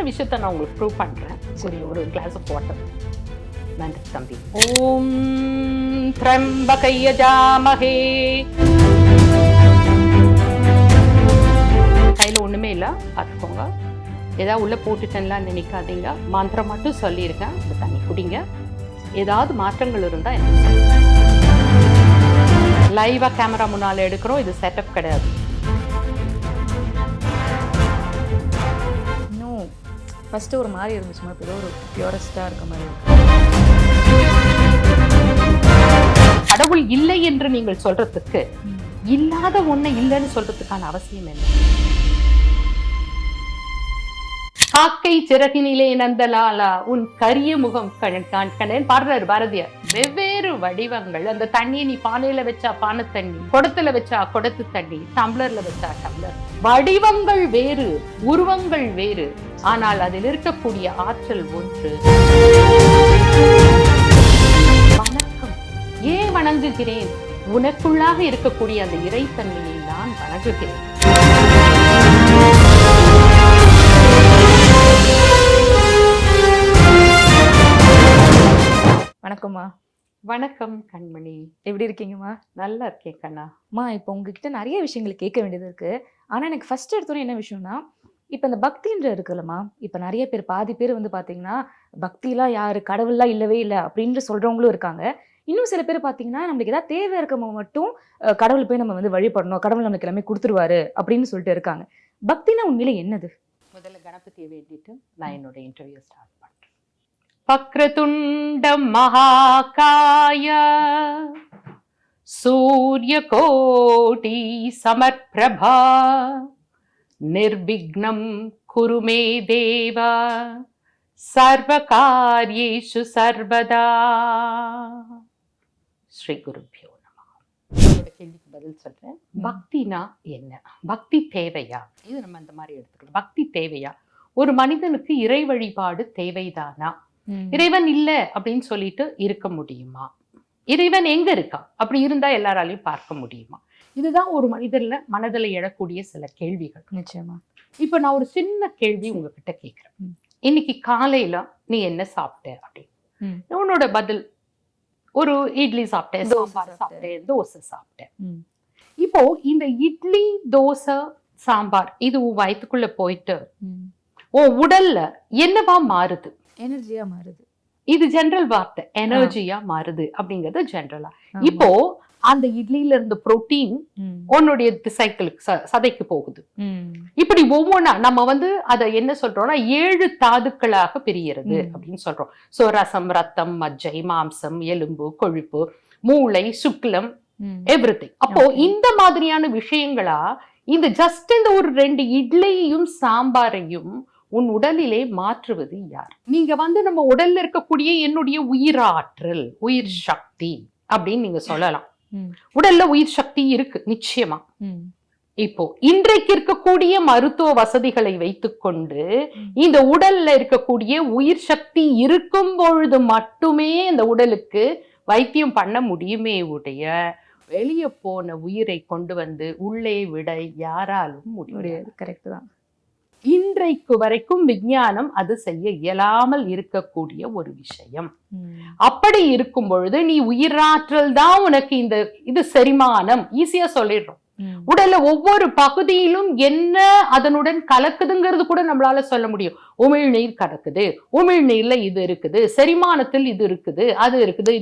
விஷயத்த நான் உங்களுக்கு ப்ரூவ் பண்றேன். சரி, ஒரு கிளாஸ் ஆஃப் வாட்டர். நன்றி தம்பி. ஓம் த்ரம்பகை யஜாமஹே. கையில ஒண்ணுமே இல்லை, பார்த்துக்கோங்க. ஏதாவது உள்ள போட்டுட்டேன்லாம் நினைக்காதீங்க. மந்திரம் மட்டும் சொல்லியிருக்கேன், அந்த தண்ணி குடிங்க. ஏதாவது மாற்றங்கள் இருந்தா எனக்கு சொல்லுங்க. லைவா கேமரா முன்னால எடுக்கிறோம், இது செட்டப் கிடையாது. இன்னும் ஃபர்ஸ்ட் ஒரு மாதிரி இருந்துச்சுமா, இப்போ ஒரு பியூரஸ்டா இருக்க மாதிரி இருக்கு. கடவுள் இல்லை என்று நீங்கள் சொல்றதுக்கு இல்லாத ஒண்ணு இல்லைன்னு சொல்றதுக்கான அவசியம் என்ன? காக்கை சிறகினிலே நந்தலாலா உன் கரிய முகம் கணேன் பாடுறாரு பாரதியார். வெவ்வேறு வடிவங்கள். அந்த தண்ணியை நீ பானையில வச்சா பானை தண்ணி, குடத்துல வச்சா குடத்து தண்ணி, டம்ளர்ல வச்சா டம்ளர். வடிவங்கள் வேறு, உருவங்கள் வேறு, ஆனால் அதில் இருக்கக்கூடிய ஆற்றல் ஒன்று. வணக்கம். ஏன் வணங்குகிறேன்? உனக்குள்ளாக இருக்கக்கூடிய அந்த இறைத்தன்மையை நான் வணங்குகிறேன். வணக்கம்மா. வணக்கம் கண்மணி, எப்படி இருக்கீங்கம்மா? நல்லா இருக்கேன் கண்ணா. அம்மா, இப்போ உங்ககிட்ட நிறைய விஷயங்கள் கேட்க வேண்டியது இருக்கு. ஆனா எனக்கு ஃபர்ஸ்ட் எடுத்தோன்னே என்ன விஷயம்னா, இப்போ இந்த பக்தின்ற இருக்குல்லம்மா, இப்போ நிறைய பேர் பாதி பேர் வந்து பார்த்தீங்கன்னா பக்திலாம் யாரு, கடவுள்லாம் இல்லவே இல்லை அப்படின்னு சொல்றவங்களும் இருக்காங்க. இன்னும் சில பேர் பார்த்தீங்கன்னா நம்மளுக்கு ஏதாவது தேவை இருக்கவங்க மட்டும் கடவுள் போய் நம்ம வந்து வழிபடணும், கடவுள் நமக்கு எல்லாமே கொடுத்துருவாரு அப்படின்னு சொல்லிட்டு இருக்காங்க. பக்தினா உண்மையிலே என்னது? முதல்ல கணபதியை வேண்டிட்டு நான் என்னோட இன்டர்வியூ ஸ்டார்ட் பண்றேன். வக்ரதுண்டம் மகாகாய சூரியகோடி சமர்பிரபா நிர்விக்னம் குரு மே தேவா சர்வகார்யேஷு சர்வதா. ஸ்ரீ குருபியோ நமஹ. என்னோட கேள்விக்கு பதில் சொல்றேன். பக்தினா என்ன? பக்தி தேவையா? இது நம்ம அந்த மாதிரி எடுத்துக்கலாம். பக்தி தேவையா? ஒரு மனிதனுக்கு இறை வழிபாடு தேவைதானா? இறைவன் இல்ல அப்படின்னு சொல்லிட்டு இருக்க முடியுமா? இறைவன் எங்க இருக்கா? அப்படி இருந்தா எல்லாராலையும் பார்க்க முடியுமா? இதுதான் ஒரு மனதில் எழக்கூடிய சில கேள்விகள். நிச்சயமா. இப்ப நான் ஒரு சின்ன கேள்வி உங்ககிட்ட கேட்கிறேன். இன்னைக்கு காலையில நீ என்ன சாப்பிட்ட அப்படின்னு உன்னோட பதில், ஒரு இட்லி சாப்பிட்டேன், சாம்பார் சாப்பிட்டேன், தோசை சாப்பிட்டேன். இப்போ இந்த இட்லி, தோசை, சாம்பார் இது உன் வயிற்றுக்குள்ள போயிட்டு உன் உடல்ல என்னவா மாறுது? எனர்ஜியா மாறுது. இது ஜெனரல் வார்த்தை, எனர்ஜியா மாறுது அப்படிங்கிறது ஜெனரலா. இப்போ அந்த இட்லியில இருந்து புரோட்டீன் உன்னுடைய சைக்கிளுக்கு சதைக்கு போகுது. இப்படி ஒவ்வொன்னா நம்ம வந்து அதை என்ன சொல்றோம்னா 7 தாதுக்களாக பிரிகிறது அப்படின்னு சொல்றோம். சோ ரசம், ரத்தம், மஜ்ஜை, மாம்சம், எலும்பு, கொழுப்பு, மூளை, சுக்லம், எவ்ரிதிங். அப்போ இந்த மாதிரியான விஷயங்களா இந்த ஜஸ்ட் இந்த ஒரு 2 இட்லியையும் சாம்பாரையும் உன் உடலிலே மாற்றுவது யார்? நீங்க வந்து நம்ம உடல்ல இருக்கக்கூடிய என்னுடைய உயிராற்றல், உயிர் சக்தி அப்படின்னு நீங்க சொல்லலாம். உடல்ல உயிர் சக்தி இருக்கு நிச்சயமா. இப்போ இன்றைக்கு இருக்கக்கூடிய மருத்துவ வசதிகளை வைத்துக்கொண்டு இந்த உடல்ல இருக்கக்கூடிய உயிர் சக்தி இருக்கும் பொழுது மட்டுமே இந்த உடலுக்கு வைத்தியம் பண்ண முடியுமே உடைய, வெளியே போன உயிரை கொண்டு வந்து உள்ளே விட யாராலும் முடியாது. கரெக்ட் தான். இன்றைக்கு வரைக்கும் விஞ்ஞானம் அது செய்ய இயலாமல் இருக்கக்கூடிய ஒரு விஷயம். அப்படி இருக்கும் பொழுது நீ உயிராற்றல் தான் உனக்கு இது செரிமானம் ஈஸியா சொல்லிடுறோம். உடல்ல ஒவ்வொரு பகுதியிலும் என்ன அதனுடன் கலக்குதுங்கிறது கூட நம்மளால சொல்ல முடியும். உமிழ்நீர் கலக்குது, உமிழ்நீர்ல இது இருக்குது, செரிமானத்தில் இது இருக்குது, அது இருக்குது,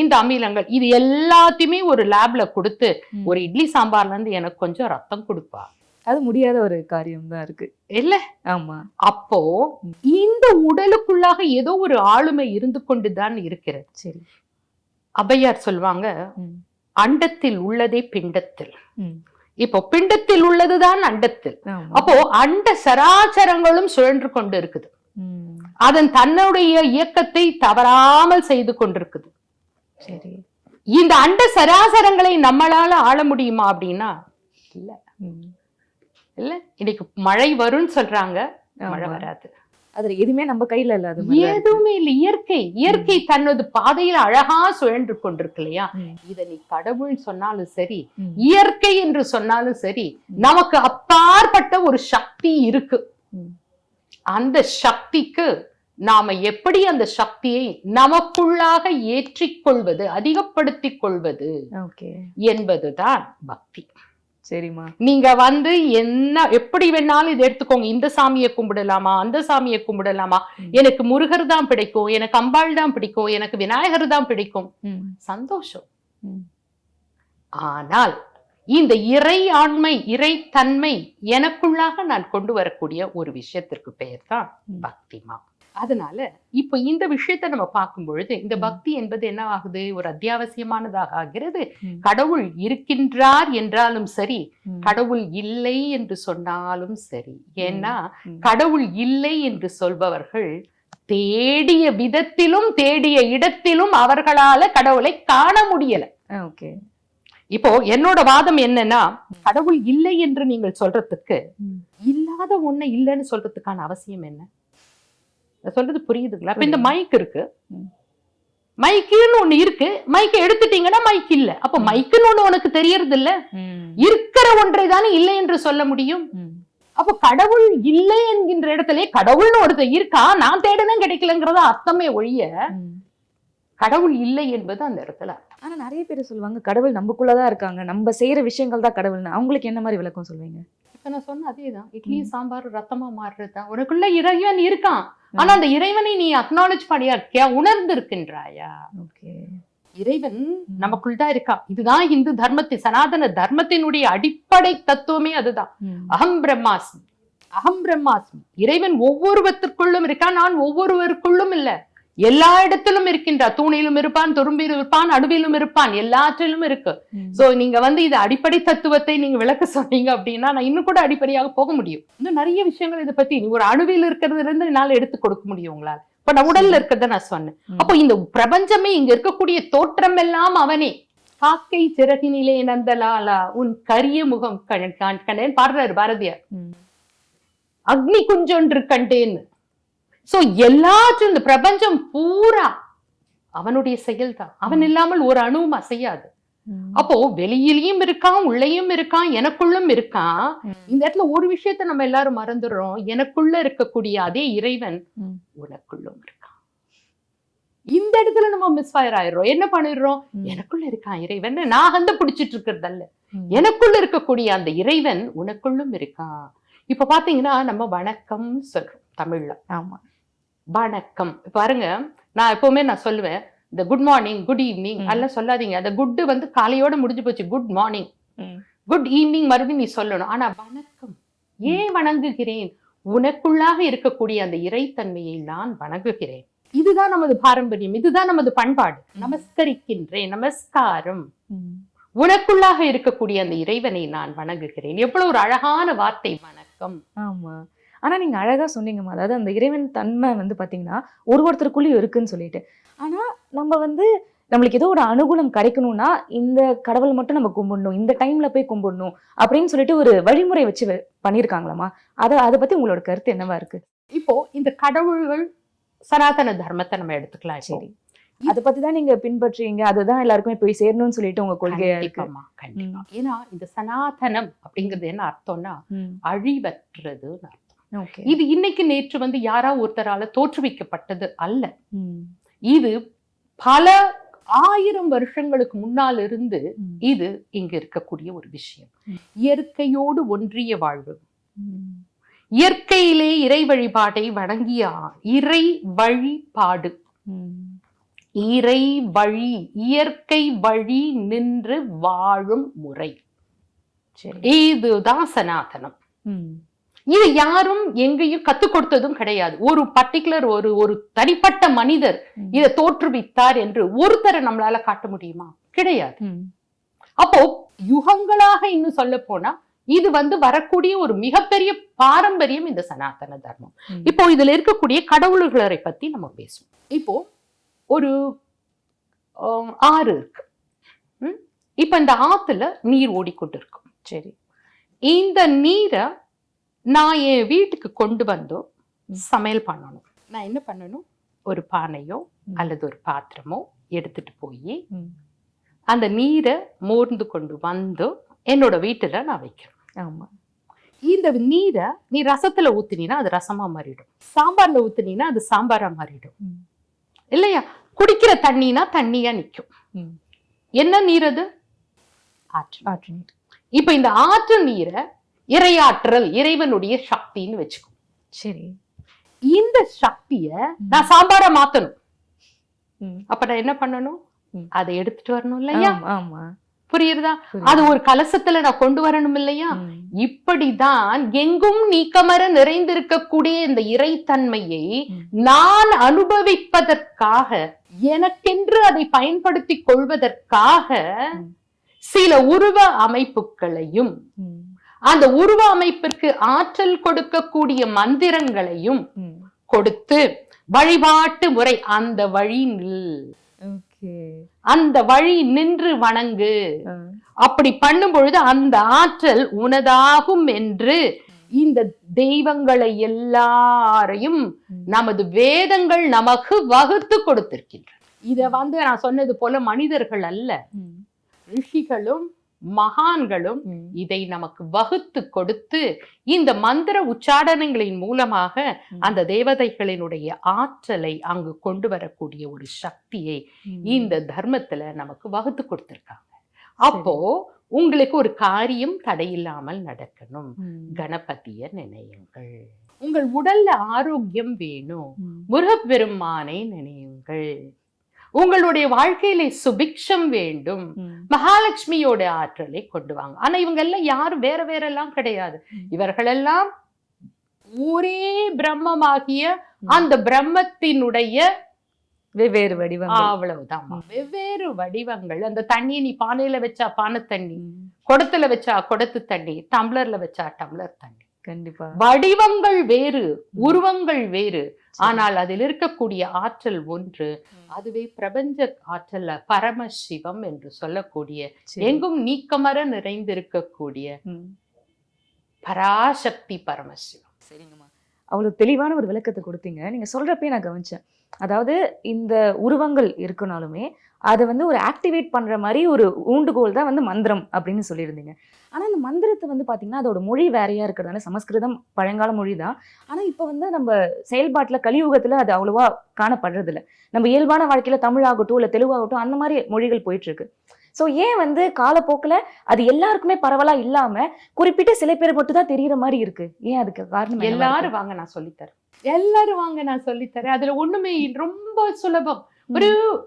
இந்த அமிலங்கள், இது எல்லாத்தையுமே ஒரு லேப்ல கொடுத்து ஒரு இட்லி சாம்பார்ல இருந்து எனக்கு கொஞ்சம் ரத்தம் கொடுப்பா, அது முடியாத ஒரு காரியம் தான் இருக்கு இல்ல? ஆமா. அப்போ இந்த உடலுக்குள்ளாக ஏதோ ஒரு ஆளுமை இருந்து கொண்டுதான் இருக்கிறது. சரி. அபையார் சொல்லுவாங்க, அண்டத்தில் உள்ளதே பிண்டத்தில். இப்போ பிண்டத்தில் உள்ளதுதான் அண்டத்தில். அப்போ அண்ட சராச்சரங்களும் சுழன்று கொண்டு இருக்குது. அதன் தன்னுடைய இயக்கத்தை தவறாமல் செய்து கொண்டிருக்குது. சரி. இந்த அண்ட சராசரங்களை நம்மளால ஆள முடியுமா அப்படின்னா இல்ல. இல்ல, இன்னைக்கு மழை வரும்னு சொல்றாங்க, மழை வராது. அதுல எதுவுமே நம்ம கையில இல்ல. அது எதுவுமே இல்ல. இயற்கை தன்னது பாதையில அழகா சுழன்று கொண்டிருக்கு இல்லையா? இத நீ கடவுள் சொன்னாலும் சரி, இயற்கை என்று சொன்னாலும் சரி, நமக்கு அப்பாற்பட்ட ஒரு சக்தி இருக்கு. அந்த சக்திக்கு நாம எப்படி அந்த சக்தியை நமக்குள்ளாக ஏற்றிக்கொள்வது, அதிகப்படுத்திக் கொள்வது என்பதுதான் பக்தி. சரிம்மா. நீங்க எப்படி வேணாலும் இதை எடுத்துக்கோங்க. இந்த சாமியை கும்பிடலாமா, அந்த சாமியை கும்பிடலாமா, எனக்கு முருகர் தான் பிடிக்கும், எனக்கு அம்பாள் தான் பிடிக்கும், எனக்கு விநாயகர் தான் பிடிக்கும், சந்தோஷம். ஆனால் இந்த இறை ஆண்மை, இறைத்தன்மை எனக்குள்ளாக நான் கொண்டு வரக்கூடிய ஒரு விஷயத்திற்கு பெயர் தான் பக்திமா. அதனால இப்ப இந்த விஷயத்தை நம்ம பார்க்கும் பொழுது இந்த பக்தி என்பது என்ன ஆகுது, ஒரு அத்தியாவசியமானதாக ஆகிறது. கடவுள் இருக்கின்றார் என்றாலும் சரி, கடவுள் இல்லை என்று சொன்னாலும் சரி. ஏன்னா கடவுள் இல்லை என்று சொல்பவர்கள் தேடிய விதத்திலும் தேடிய இடத்திலும் அவர்களால கடவுளை காண முடியல. இப்போ என்னோட வாதம் என்னன்னா, கடவுள் இல்லை என்று நீங்கள் சொல்றதுக்கு இல்லாத ஒண்ணு இல்லைன்னு சொல்றதுக்கான அவசியம் என்ன? சொல்றது புரியுதுங்களா? அப்ப இந்த மைக் இருக்கு, மைக்குன்னு ஒண்ணு இருக்கு, மைக்கை எடுத்துட்டீங்கன்னா மைக் இல்ல. அப்ப மைக்குன்னு ஒண்ணு உனக்கு தெரியறது இல்ல, இருக்கிற ஒன்றை தானே இல்லை என்று சொல்ல முடியும். அப்ப கடவுள் இல்லை என்கின்ற இடத்துல கடவுள்னு ஒருத்தர் இருக்கா, நான் தேடுதான் கிடைக்கலங்கிறத அர்த்தமே ஒழிய கடவுள் இல்லை என்பது அந்த இடத்துல. ஆனா நிறைய பேர் சொல்லுவாங்க கடவுள் நமக்குள்ளதான் இருக்காங்க, நம்ம செய்யற விஷயங்கள் தான் கடவுள்னு. அவங்களுக்கு என்ன மாதிரி விளக்கம் சொல்வீங்க? இப்ப நான் சொன்ன அதேதான், இட்லி சாம்பார் ரத்தமா மாறுறதுதான். உனக்குள்ள இறைவன் இருக்கான், ஆனா அந்த இறைவனை நீ அக்னாலேஜ் பண்ணியா, உணர்ந்து இருக்கின்றாயா? இறைவன் நமக்குள் தான் இருக்கான். இதுதான் இந்து தர்மத்தின், சனாதன தர்மத்தினுடைய அடிப்படை தத்துவமே அதுதான். அகம் பிரம்மாஸ்மி, அகம் பிரம்மாஸ்மி. இறைவன் ஒவ்வொருவத்திற்குள்ளும் இருக்கான், நான் ஒவ்வொருவருக்குள்ளும் இல்ல, எல்லா இடத்திலும் இருக்கின்றார். தூணிலும் இருப்பான், துரும்பிலும் இருப்பான், அடுவிலும் இருப்பான், எல்லாற்றிலும் இருக்கு. சோ நீங்க இது அடிப்படை தத்துவத்தை நீங்க விளக்க சொன்னீங்க அப்படின்னா நான் இன்னும் கூட அடிப்படையாக போக முடியும். இன்னும் நிறைய விஷயங்கள் இதை பத்தி ஒரு அணுவில் இருக்கிறதுல இருந்து என்னால எடுத்து கொடுக்க முடியும் உங்களால். இப்ப நான் உடல்ல இருக்கிறத நான் சொன்னேன். அப்போ இந்த பிரபஞ்சமே, இங்க இருக்கக்கூடிய தோற்றம் எல்லாம் அவனே. காக்கை சிறகினிலே நந்தலாலா உன் கரிய முகம் கண்டேன் பாடுறாரு பாரதியார். அக்னி குஞ்சொன்று கண்டேன்னு. சோ எல்லாற்றும் இந்த பிரபஞ்சம் பூரா அவனுடைய செயல் தான். அவன் இல்லாமல் ஒரு அணுவும் அசையாது. அப்போ வெளியிலயும் இருக்கான், உள்ளேயும் இருக்கான், எனக்குள்ளும் இருக்கான். இந்த இடத்துல ஒரு விஷயத்த நம்ம எல்லாரும் மறந்துடுறோம், எனக்குள்ள இருக்கக்கூடிய அதே இறைவன் உனக்குள்ளும் இருக்கான். இந்த இடத்துல நம்ம மிஸ்ஃபயர் ஆயிடுறோம். என்ன பண்ணிடுறோம், எனக்குள்ள இருக்கான் இறைவன், நான் பிடிச்சிட்டு இருக்கிறது அல்ல, எனக்குள்ள இருக்கக்கூடிய அந்த இறைவன் உனக்குள்ளும் இருக்கான். இப்ப பாத்தீங்கன்னா நம்ம வணக்கம் சொல்றோம் தமிழ்ல. ஆமா, வணக்கம். பாருங்க, நான் எப்பவுமே நான் சொல்லுவேன், இந்த குட் மார்னிங், குட் ஈவினிங் அதெல்லாம் சொல்லாதீங்க. அந்த குட் காலையோட முடிஞ்சு போச்சு. குட் மார்னிங், குட் ஈவினிங் மறுபடியும் நீ சொல்லணும். ஆனா வணக்கம் ஏன் வணங்குகிறேன், உனக்குள்ளாக இருக்கக்கூடிய அந்த இறைத்தன்மையை நான் வணங்குகிறேன். இதுதான் நமது பாரம்பரியம், இதுதான் நமது பண்பாடு. நமஸ்கரிக்கின்றேன், நமஸ்காரம். உனக்குள்ளாக இருக்கக்கூடிய அந்த இறைவனை நான் வணங்குகிறேன். எவ்வளவு ஒரு அழகான வார்த்தை, வணக்கம். ஆமா, ஆனா நீங்க அழகா சொன்னீங்கம்மா. அதாவது அந்த இறைவன் தன்மை பாத்தீங்கன்னா ஒருத்தருக்குள்ளேயும் இருக்குன்னு சொல்லிட்டு. ஆனா நம்ம நம்மளுக்கு ஏதோ ஒரு அனுகூலம் கிடைக்கணும்னா இந்த கடவுள் மட்டும் நம்ம கும்பிடணும், இந்த டைம்ல போய் கும்பிடணும் அப்படின்னு சொல்லிட்டு ஒரு வழிமுறை வச்சு பண்ணிருக்காங்களாமா? அதை பத்தி உங்களோட கருத்து என்னவா இருக்கு? இப்போ இந்த கடவுள்கள் சனாதன தர்மத்தை நம்ம எடுத்துக்கலாம். சரி, அதை பத்தி தான் நீங்க பின்பற்றுறீங்க, அதுதான் எல்லாருக்குமே போய் சேரணும்னு சொல்லிட்டு உங்க கொள்கையா இருக்கு. கண்டிப்பா. ஏன்னா இந்த சனாதனம் அப்படிங்கிறது என்ன அர்த்தம்னா அழிவற்றது அர்த்தம். இது இன்னைக்கு நேற்று யாரா ஒருத்தரால தோற்றுவிக்கப்பட்டது அல்ல. இது பல 1000 வருஷங்களுக்கு முன்னால் இருந்து இது இங்க இருக்கக்கூடிய ஒரு விஷயம். இயற்கையோடு ஒன்றிய வாழ்வு, இயற்கையிலே இறை வழிபாட்டை வணங்கிய இறை வழிபாடு, இறை வழி, இயற்கை வழி நின்று வாழும் முறை, இதுதான் சனாதனம். இது யாரும் எங்கேயும் கத்துக் கொடுத்ததும் கிடையாது. ஒரு பர்டிகுலர் ஒரு தனிப்பட்ட மனிதர் இதை தோற்றுவித்தார் என்று ஒருத்தரை நம்மளால காட்ட முடியுமா? கிடையாது. அப்போ யுகங்களாக இன்னும் சொல்ல போனா இது வரக்கூடிய ஒரு மிகப்பெரிய பாரம்பரியம் இந்த சனாதன தர்மம். இப்போ இதுல இருக்கக்கூடிய கடவுள்களை பத்தி நம்ம பேசுவோம். இப்போ ஒரு ஆறு இருக்கு. இப்ப இந்த ஆத்துல நீர் ஓடிக்கொண்டு இருக்கும். சரி, இந்த நீரை நான் என் வீட்டுக்கு கொண்டு வந்தோ சமையல் பண்ணணும். நான் என்ன பண்ணணும், ஒரு பானையோ அல்லது ஒரு பாத்திரமோ எடுத்துட்டு போய் அந்த நீரை மோர்ந்து கொண்டு வந்து என்னோட வீட்டுல நான் வைக்கிறேன். ஆமா, இந்த நீரை நீ ரசத்துல ஊத்துனீனா அது ரசமா மாறிடும், சாம்பார்ல ஊத்துனீனா அது சாம்பாரா மாறிடும் இல்லையா? குடிக்கிற தண்ணினா தண்ணியா நிக்கும். என்ன நீர் அது? ஆற்று நீர். இப்ப இந்த ஆற்று நீரை இறையாற்றல், இறைவனுடைய சக்தின்னு வச்சுக்கோ. சரி, இந்த சக்திய நான் சாம்பாரா மாத்தணும். அப்ப நான் என்ன பண்ணணும்? அதை எடுத்துட்டு வரணும் இல்லையா? ஆமா, புரியுறதா? அது ஒரு கலசத்துல நான் கொண்டு வரணும் இல்லையா? இப்படிதான் எங்கும் நீக்கமர நிறைந்திருக்கக்கூடிய இந்த இறைத்தன்மையை நான் அனுபவிப்பதற்காக, எனக்கென்று அதை பயன்படுத்தி கொள்வதற்காக சில உருவ அமைப்புகளையும் அந்த உருவ அமைப்பிற்கு ஆற்றல் கொடுக்கக்கூடிய மந்திரங்களையும் கொடுத்து வழிபாட்டு முறை, அந்த வழி அந்த வழி நின்று வணங்கு, அப்படி பண்ணும் பொழுது அந்த ஆற்றல் உனதாகும் என்று இந்த தெய்வங்களை எல்லாரையும் நமது வேதங்கள் நமக்கு வகுத்து கொடுத்திருக்கின்றன. இத நான் சொன்னது போல மனிதர்கள் அல்ல, ரிஷிகளும் மகான்களும் இதை நமக்கு வகுத்து கொடுத்து இந்த மந்திர உச்சாடனங்களின் மூலமாக அந்த தேவதைகளினுடைய ஆற்றலை அங்கு கொண்டு வரக்கூடிய ஒரு சக்தியை இந்த தர்மத்துல நமக்கு வகுத்து கொடுத்திருக்காங்க. அப்போ உங்களுக்கு ஒரு காரியம் தடையில்லாமல் நடக்கணும், கணபதிய நினையுங்கள். உங்கள் உடல்ல ஆரோக்கியம் வேணும், முருகப்பெருமானை நினையுங்கள். உங்களுடைய வாழ்க்கையில சுபிக்ஷம் வேண்டும், மகாலட்சுமியோட ஆற்றலை கொண்டு வாங்க. ஆனா இவங்க எல்லாம் யாரும் வேற வேற எல்லாம் கிடையாது. இவர்களெல்லாம் ஒரே பிரம்மமாகிய அந்த பிரம்மத்தினுடைய வெவ்வேறு வடிவங்கள். அவ்வளவுதான், வெவ்வேறு வடிவங்கள். அந்த தண்ணியை நீ பானையில வச்சா பானை தண்ணி, குடத்துல வச்சா குடத்து தண்ணி, டம்ளர்ல வச்சா டம்ளர் தண்ணி. கண்டிப்பா வடிவங்கள் வேறு, உருவங்கள் வேறு, ஆனால் அதில் இருக்கக்கூடிய ஆற்றல் ஒன்று. அதுவே பிரபஞ்ச ஆற்றல், பரமசிவம் என்று சொல்லக்கூடிய, எங்கும் நீக்கமர நிறைந்திருக்கக்கூடிய பராசக்தி பரமசிவம். சரிங்கம்மா, அவ்வளவு தெளிவான ஒரு விளக்கத்தை கொடுத்தீங்க. நீங்க சொல்றப்பே நான் கவனிச்சேன், அதாவது இந்த உருவங்கள் இருக்குனாலுமே அதை ஒரு ஆக்டிவேட் பண்ற மாதிரி ஒரு ஊண்டுகோல் தான் மந்திரம் அப்படின்னு சொல்லியிருந்தீங்க. ஆனா இந்த மந்திரத்தை பாத்தீங்கன்னா அதோட மொழி வேறையா இருக்கிறதால, சமஸ்கிருதம் பழங்கால மொழி தான். ஆனா இப்ப நம்ம செயல்பாட்டுல கலியுகத்துல அது அவ்வளவா காணப்படுறது இல்லை. நம்ம இயல்பான வாழ்க்கையில தமிழாகட்டும் இல்ல தெலுங்காகட்டும் அந்த மாதிரி மொழிகள் போயிட்டு இருக்கு. ஸோ ஏன் காலப்போக்கில் அது எல்லாருக்குமே பரவலா இல்லாம குறிப்பிட்ட சில பேர் மட்டும் தான் தெரியற மாதிரி இருக்கு? ஏன் அதுக்கு காரணம்? எல்லாரும் வாங்க நான் சொல்லித்தரேன், எல்லாரும் வாங்க நான் சொல்லித்தரேன். அதுல ஒண்ணுமே ரொம்ப சுலபம்.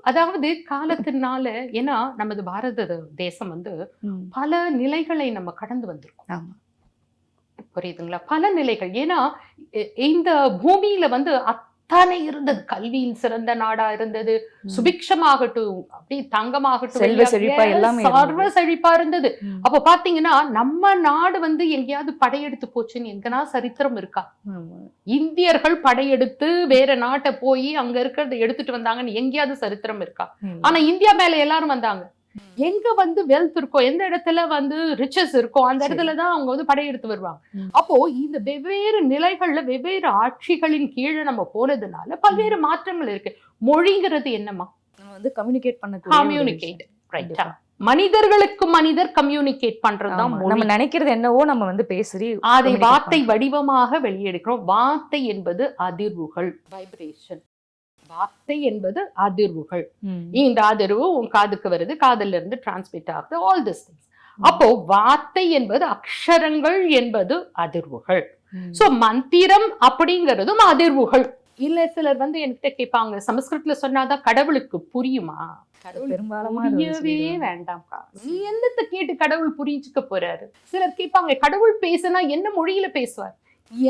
அதாவது காலத்தினால, ஏன்னா நமது பாரத தேசம் பல நிலைகளை நம்ம கடந்து வந்திருக்கோம். புரியுதுங்களா? பல நிலைகள். ஏன்னா இந்த பூமியில அத்தனை இருந்தது. கல்வியில் சிறந்த நாடா இருந்தது, சுபிக்ஷமாகட்டும், அப்படி தங்கமாகட்டும், செல்வ செழிப்பா எல்லாமே சர்வ செழிப்பா இருந்தது. அப்ப பாத்தீங்கன்னா நம்ம நாடு எங்கேயாவது படையெடுத்து போச்சுன்னு எங்கன்னா சரித்திரம் இருக்கா? இந்தியர்கள் படையெடுத்து வேற நாட்டை போய் அங்க இருக்கிறத எடுத்துட்டு வந்தாங்கன்னு எங்கேயாவது சரித்திரம் இருக்கா? ஆனா இந்தியா மேல எல்லாரும் வந்தாங்க. எங்க வெல்த் இருக்கோ, எந்த இடத்துல ரிச்சஸ் இருக்கோ அந்த இடத்துலதான் அவங்க படையெடுத்து வருவாங்க. அப்போ இந்த வெவ்வேறு நிலைகள்ல வெவ்வேறு ஆட்சிகளின் கீழே நம்ம போனதுனால பல்வேறு மாற்றங்கள் இருக்கு. மொழிங்கிறது என்னமா? கம்யூனிகேட் பண்ண, கம்யூனிகேட், ரைட்டா? மனிதர்களுக்கு மனிதர் கம்யூனிகேட் பண்றதுதான். நம்ம நினைக்கிறது என்னவோ நம்ம பேசி அதை வார்த்தை வடிவமாக வெளியெடுக்கிறோம். வார்த்தை என்பது அதிர்வுகள், வைப்ரேஷன். வார்த்தை என்பது அதிர்வுகள். இந்த அதிர்வு உன் காதுக்கு வருது, காதுல இருந்து டிரான்ஸ்மிட் ஆகுது, ஆல் திஸ் திங்ஸ். அப்போ வார்த்தை என்பது, அக்ஷரங்கள் என்பது அதிர்வுகள். சோ மந்திரம் அப்படிங்கிறதும் அதிர்வுகள். இல்ல சிலர் என்கிட்ட கேட்பாங்க, சமஸ்கிருதத்துல சொன்னாதான் கடவுளுக்கு புரியுமா? புரியவே வேண்டாம்ப்பா, நீ என்னத்தை கேட்டு கடவுள் புரிஞ்சுக்க போறாரு? சிலர் கேட்பாங்க, கடவுள் பேசுனா என்ன மொழியில பேசுவார்?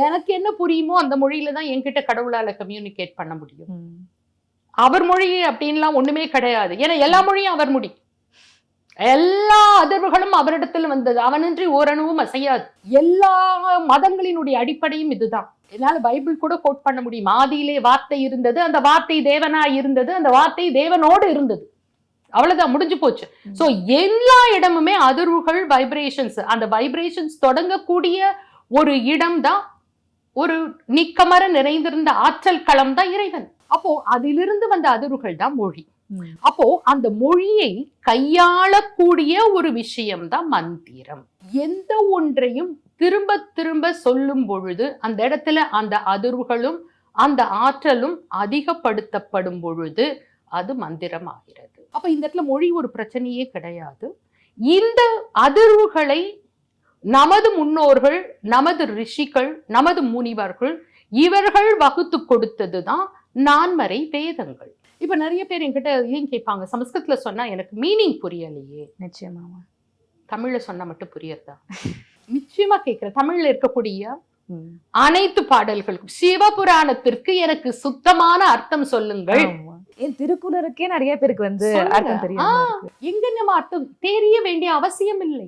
எனக்கு என்ன புரியுமோ அந்த மொழியில தான் என்கிட்ட கடவுளால கம்யூனிகேட் பண்ண முடியும். அவர் மொழி அப்படின்லாம் ஒண்ணுமே கிடையாது. ஏன்னா எல்லா மொழியும் அவர் மொழி, எல்லா அதிர்வுகளும் அவரிடத்தில் வந்தது. அவனின்றி ஓரணுவும் அசையாது. எல்லா மதங்களினுடைய அடிப்படையும் இதுதான். என்னால பைபிள் கூட கோட் பண்ண முடியும். ஆதியிலே வார்த்தை இருந்தது, அந்த வார்த்தை தேவனா இருந்தது, அந்த வார்த்தை தேவனோடு இருந்தது. அவ்வளவுதான், முடிஞ்சு போச்சு. சோ எல்லா இடமுமே அதிர்வுகள், வைப்ரேஷன்ஸ். அந்த வைப்ரேஷன்ஸ் தொடங்கக்கூடிய ஒரு இடம் தான், ஒரு நிக்கமர நிறைந்திருந்த ஆற்றல் களம் தான் இறைவன். அப்போ அதிலிருந்து வந்த அதிர்வுகள் தான் மொழி. அப்போ அந்த மொழியை கையாளக்கூடிய ஒரு விஷயம்தான் மந்திரம். எந்த ஒன்றையும் திரும்ப திரும்ப சொல்லும் பொழுது அந்த இடத்துல அந்த அதிர்வுகளும் அந்த ஆற்றலும் அதிகப்படுத்தப்படும் பொழுது அது மந்திரம் ஆகிறது. அப்ப இந்த இடத்துல மொழி ஒரு பிரச்சனையே கிடையாது. இந்த அதிர்வுகளை நமது முன்னோர்கள், நமது ரிஷிகள், நமது முனிவர்கள் இவர்கள் வகுத்து கொடுத்ததுதான் நான்மறை வேதங்கள். இப்ப நிறைய பேர் என்கிட்ட ஏன் கேட்பாங்க, சமஸ்கிருதத்துல சொன்னா எனக்கு மீனிங் புரியலையே. நிச்சயமா. தமிழ்ல சொன்னா மட்டும் புரியறதா? நிச்சயமா கேட்கிறேன். தமிழ்ல இருக்கக்கூடிய அனைத்து பாடல்களுக்கும் சிவபுராணத்திற்கு எனக்கு சுத்தமான அர்த்தம் சொல்லுங்கள். என் திருக்குறளுக்கே நிறைய பேருக்கு வந்து அர்த்தம் தெரியும். எங்க நம்ம அர்த்தம் தெரிய வேண்டிய அவசியம் இல்லை.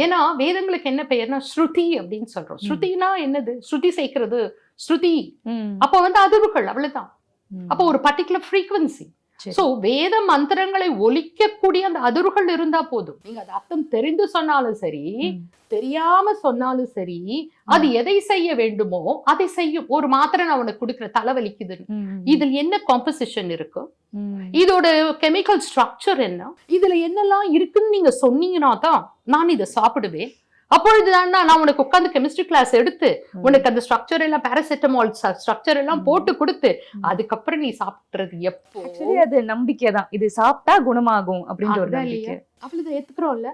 ஏன்னா வேதங்களுக்கு என்ன பெயர்னா ஸ்ருதி அப்படின்னு சொல்றோம். ஸ்ருதினா என்னது? ஸ்ருதி சேர்க்கிறது ஸ்ருதி. அப்ப வந்து அதிர்வுகள், அவ்வளவுதான். அப்போ ஒரு பர்டிகுலர் ஃப்ரீக்வன்சி. சோ வேத மந்திரங்களை ஒலிக்கக்கூடிய அந்த அதிர்வுகள் இருந்தா போதும். நீங்க அது அர்த்தம் தெரிந்து சொன்னாலும் சரி, தெரியாம சொன்னாலும் சரி, அது எதை செய்ய வேண்டுமோ அதை செய்யும். ஒரு மாத்திரை நான் உனக்கு கொடுக்குற தலைவலிக்குது, இதில் என்ன காம்போசிஷன் இருக்கு, இதோட கெமிக்கல் ஸ்ட்ரக்சர் என்ன, இதுல என்னெல்லாம் இருக்குன்னு நீங்க சொன்னீங்கன்னா தான் நான் இதை சாப்பிடுவேன். அப்பொழுதுதான் நான் உனக்கு உட்காந்து கெமிஸ்ட்ரி கிளாஸ் எடுத்து உனக்கு அந்த ஸ்ட்ரக்சர் எல்லாம் பாராசிட்டமால் ஸ்ட்ரக்சர் எல்லாம் போட்டு கொடுத்து அதுக்கப்புறம் நீ சாப்பிடுறது எப்போ? அது நம்பிக்கை தான், இது சாப்பிட்டா குணமாகும் அப்படின்ற ஒரு நம்பிக்கை. அவ்வளவு ஏத்துக்கிறோம்ல.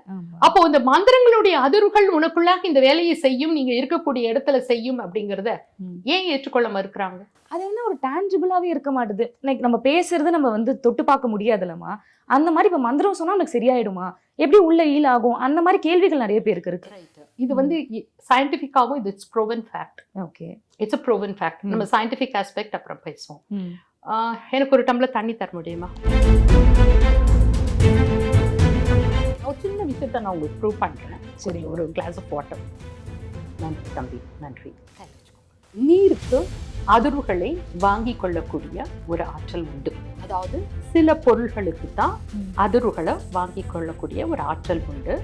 அப்போ இந்த மந்திரங்களுடைய அதிர்வுகள் உனக்குள்ளாக இந்த வேலையை செய்யும், நீங்க இருக்கக்கூடிய இடத்துல செய்யும் அப்படிங்கறத ஏன் ஏற்றுக்கொள்ள மறுக்கிறாங்க? அது என்ன ஒரு டான்ஜிபிளாவே இருக்க மாட்டுது. லைக் நம்ம பேசுறது நம்ம வந்து தொட்டு பார்க்க முடியாதுல்லமா, அந்த மாதிரி இப்ப மந்திரம் சொன்னா உனக்கு சரியாயிடுமா, எப்படி உள்ள ஈல் ஆகும், அந்த மாதிரி கேள்விகள் நிறைய பேருக்கு இருக்கு. இது வந்து சயின்டிபிக்காவும் இது it's proven fact. Okay, it's a proven fact. நம்ம சயின்டிபிக் ஆஸ்பெக்ட் அப்புறம் பேசுவோம். எனக்கு ஒரு டம்ளர் தண்ணி தர முடியுமா? ஒரு சின்ன விஷயத்தை நான் உங்களுக்கு ப்ரூவ் பண்றேன். சரி, ஒரு கிளாஸ் ஆஃப் வாட்டர். நன்றி தம்பி, நன்றி. நீருக்கு அதிர்வுகளை வாங்கி கொள்ளக்கூடிய ஒரு ஆற்றல் உண்டு. அதாவது சில பொருள்களுக்கு தான் அதிர்வுகளை வாங்கி கொள்ளக்கூடிய ஒரு ஆற்றல் உண்டு.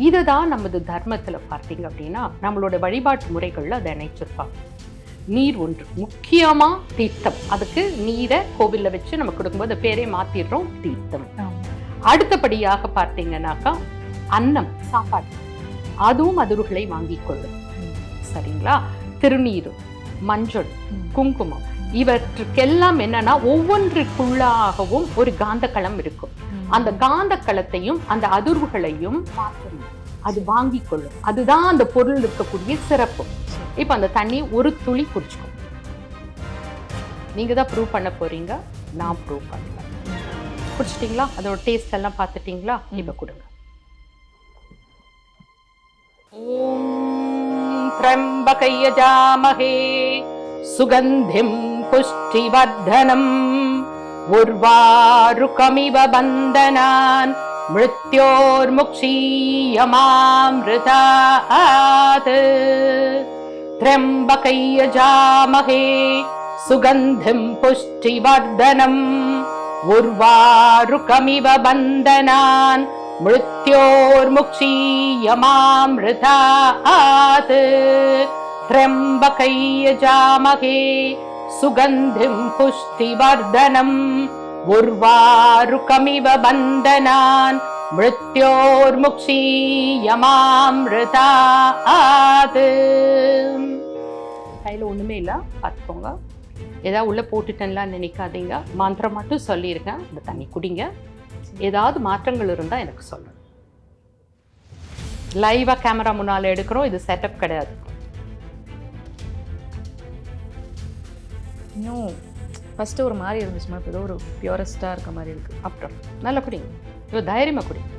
இதுதான் நமது தர்மத்துல பார்த்தீங்க அப்படின்னா நம்மளோட வழிபாட்டு முறைகள்ல அதை இணைச்சிருப்பாங்க. நீர் ஒன்று முக்கியமா தீர்த்தம். அதுக்கு நீரை கோவில்ல வச்சு நம்ம கொடுக்கும்போது பேரே மாத்திடுறோம், தீர்த்தம். அடுத்தபடியாக பார்த்தீங்கன்னாக்கா அன்னம், சாப்பாடு, அதுவும் அதிர்வுகளை வாங்கி கொள்ளும். சரிங்களா? திருநீர், மஞ்சள், குங்குமம், இவற்றுக்கெல்லாம் என்னன்னா ஒவ்வொன்றுக்குள்ளாகவும் ஒரு காந்த களம் இருக்கும். அந்த காந்த களத்தையும் அந்த அதிர்வுகளையும் மாற்றணும், அது வாங்கி கொள்ளும். அதுதான் அந்த பொருள் இருக்கக்கூடிய சிறப்பு. இப்ப அந்த தண்ணி ஒரு துளி குடிச்சுக்கும். நீங்க தான் ப்ரூவ் பண்ண போறீங்க, நான் ப்ரூவ் பண்ணல. குடிச்சிட்டீங்களா? அதோட டேஸ்ட் எல்லாம் பார்த்துட்டீங்களா? இப்ப கொடுங்க. த்ரம்பகை யஜாமஹே சுகந்திம் புஷ்டிவர்தனம் உர்வாருகமிவ பந்தனான் மிருத்யோர்முக்ஷீயமாம்ருதாத். த்ரம்பகை யஜாமஹே சுகந்திம் புஷ்டிவர்தனம் உர்வாருகமிவ பந்தனான் மிருத்யோர்முக்ஷீயமாம்ருதாத். த்ரம்பகை யஜாமஹே சுகந்திம் புஷ்டிவர்தனம் உர்வாருகமிவ பந்தனான் மிருத்யோர்முக்ஷீயமாம்ருதாத். கையில ஒண்ணுமே இல்ல, பார்த்துக்கோங்க. ஏதாவது உள்ள போட்டுட்டேன்லாம் நினைக்காதீங்க. மந்திரம் மட்டும் சொல்லியிருக்கேன். இந்த தண்ணி குடிங்க. ஏதாவது மாற்றங்கள் இருந்தா எனக்கு சொல்லுங்க. லைவா கேமரா முன்னால எடுக்கிறோம், இது செட்டப் கிடையாது. இன்னும் ஃபர்ஸ்ட் ஒரு மாதிரி இருந்துச்சுமா, இப்போ ஏதோ ஒரு பியூரஸ்டா இருக்க மாதிரி இருக்கு. அப்புறம் நல்லா குடிங்க, இவ்வளோ தைரியமா குடிங்க.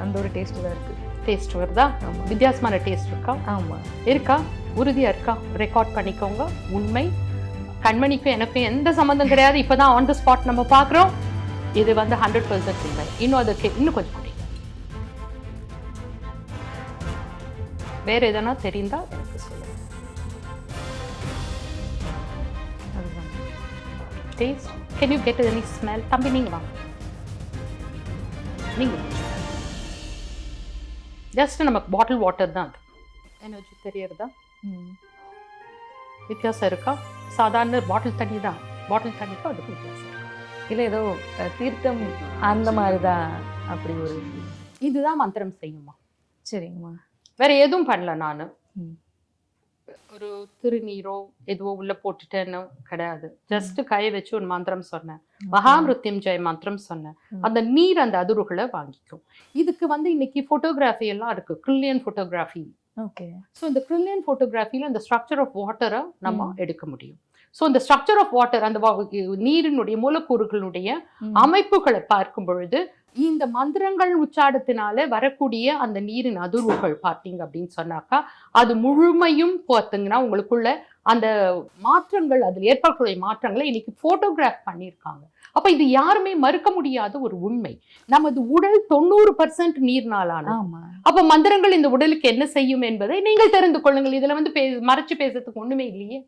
அந்த ஒரு டேஸ்ட் தான் இருக்கு. டேஸ்ட் வருதா? வித்தியாசமான டேஸ்ட் இருக்கா? ஆமா இருக்கா? உறுதியா இருக்கா? ரெக்கார்ட் பண்ணிக்கோங்க. உண்மை. கண்மணிக்கும் எனக்கும் எந்த சம்மந்தம் கிடையாது. இப்பதான் ஆன் த ஸ்பாட் நம்ம பாக்குறோம். இது வந்து 100% உண்மை. இன்னும் அதுக்கு இன்னும் கொஞ்சம் குடிங்க. வேற எதனா தெரிந்தா எனக்கு சொல்லுங்க. Taste. Can you get any smell? தம்பி நீங்க வாங்க. நீங்க ஜஸ்ட் நமக்கு பாட்டில் வாட்டர் தான். அது எனர்ஜி தெரியறதா? வித்தியாசம் இருக்கா? சாதாரண பாட்டில் தண்ணி தான், பாட்டில் தண்ணிக்கும் அதுக்கு வித்தியாசம் இருக்கு. இல்ல ஏதோ தீர்த்தம் அந்த மாதிரிதான் அப்படி ஒரு இதுதான் மந்திரம் செய்யுமா. சரிங்கம்மா. வேற எதுவும் பண்ணல நானு. ம். ஒரு திருநீரோ எதுவோ உள்ள போட்டுட்டேன்னு கிடையாது. ஜஸ்ட் கையை வச்சு ஒரு மந்திரம் சொன்னேன், மகாமிருத்யுஞ்சய மந்திரம் சொன்னேன். அந்த நீர் அந்த அதிர்வுகளை வாங்கிக்கும். இதுக்கு வந்து இன்னைக்கு போட்டோகிராஃபி எல்லாம் இருக்கு, கிரில்லியன் போட்டோகிராஃபி. ஓகே. ஸோ இந்த கிரில்லியன் போட்டோகிராஃபியில் அந்த ஸ்ட்ரக்சர் ஆஃப் வாட்டரை நம்ம எடுக்க முடியும். ஸோ இந்த ஸ்ட்ரக்சர் ஆஃப் வாட்டர், அந்த நீரினுடைய மூலக்கூறுகளுடைய அமைப்புகளை பார்க்கும் பொழுது இந்த மந்திரங்கள் உச்சாடத்தினால வரக்கூடிய அந்த நீரின் அதிர்வுகள் பார்த்தீங்க அப்படின்னு சொன்னாக்கா, அது முழுமையும் பார்த்தீங்கன்னா உங்களுக்குள்ள அந்த மாற்றங்கள், அதில் ஏற்படக்கூடிய மாற்றங்களை இன்னைக்கு போட்டோகிராஃப் பண்ணியிருக்காங்க. அப்ப இது யாருமே மறுக்க முடியாத ஒரு உண்மை. நமது உடல் 90% நீர்னாலான. அப்ப மந்திரங்கள் இந்த உடலுக்கு என்ன செய்யும் என்பதை நீங்கள் தெரிந்து கொள்ளுங்கள். இதுல வந்து மறைச்சு பேசுறதுக்கு ஒண்ணுமே இல்லையே.